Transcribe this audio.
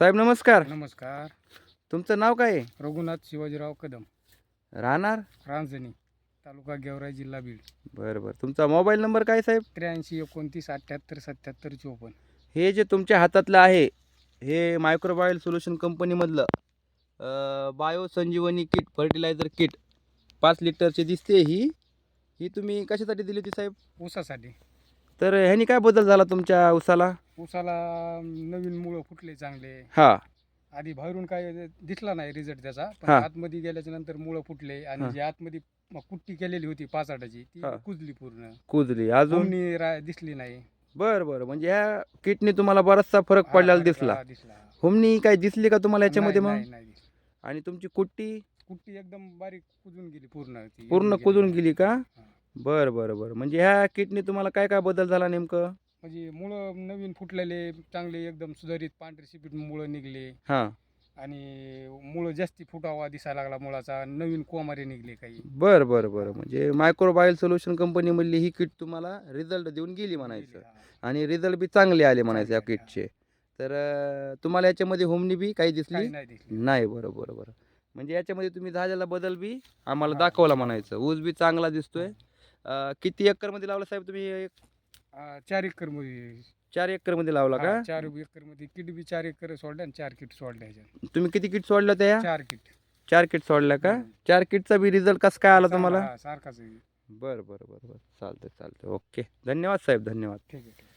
साहेब नमस्कार. नमस्कार. तुमचं नाव काय आहे? रघुनाथ शिवाजीराव कदम, राहणार? रांजणी, तालुका गेवराई, जिल्हा बीड. बरं बरं. तुमचा मोबाईल नंबर काय साहेब? 83 29 78 77 54. हे जे तुमच्या हातातलं आहे हे मायक्रोबायल सोल्युशन कंपनीमधलं बायो संजीवनी किट फर्टिलायझर किट 5 लिटरची दिसते ही. ही तुम्ही कशासाठी दिली होती साहेब? ऊसासाठी. तर ह्यानी काय बदल झाला तुमच्या ऊसाला? ऊसाला नवीन मुळं फुटले चांगले. हां आधी बाहेरून काय दिसला नाही रिझल्ट त्याचा, पण हा. आतमध्ये गेल्याच्या नंतर मुळं फुटले हा. आणि जी आतमध्ये कुट्टी केलेली होती 5 आटाची ती हा. कुजली पूर्ण. कुजली अजून? हुमणी दिसली नाही. बरं बरं. म्हणजे ह्या किटने तुम्हाला बराचसा फरक हा, पडलेला फरक दिसला. दिसला. हुमणी काय दिसली का तुम्हाला याच्यामध्ये नाही मग? नाही नाही दिसली. आणि तुमची कुट्टी कुट्टी एकदम बारीक कुजून गेली पूर्ण. ती पूर्ण एवढी कुजून नाही. गेली का? हा. बरं बरं बरं. म्हणजे ह्या किटने तुम्हाला काय काय बदल झाला नेमकं? म्हणजे मुळं नवीन फुटलेले चांगले एकदम सुधारित पांढरे शिपीट मुळं निघले हां. आणि मुळं जास्ती फुटावा दिसायला लागला, मुळाचा नवीन कोमारे निघले काही. बरं बरं बरं. म्हणजे मायक्रोबायल सोल्युशन कंपनीमधली ही किट तुम्हाला रिझल्ट देऊन गेली म्हणायचं. हा. आणि रिझल्ट बी चांगले आले म्हणायचं या चांगले आले, किटचे. तर तुम्हाला याच्यामध्ये होमनी बी काही दिसली काही नाही दिसले. नाही? बरं बरं बरं. म्हणजे याच्यामध्ये तुम्ही झालेला बदल बी आम्हाला हा. दाखवला म्हणायचं. ऊस बी चांगला दिसतोय. किती एकरमध्ये लावला साहेब तुम्ही? 4 एकर मध्ये. 4 एकरमध्ये लावला का? 4 एकर मध्ये किट बी 4 एकर सोडल्या आणि 4 किट सोडल्या ह्याच्यात. तुम्ही किती किट सोडल्या त्या? 4 किट. 4 किट सोडल्या का? हम्म. 4 किटचा बी रिझल्ट कसं काय आला तुम्हाला? सारखाच आहे. बरं बरं बरं बरं. चालतंय चालतंय. ओके. धन्यवाद साहेब, धन्यवाद. ठीक आहे.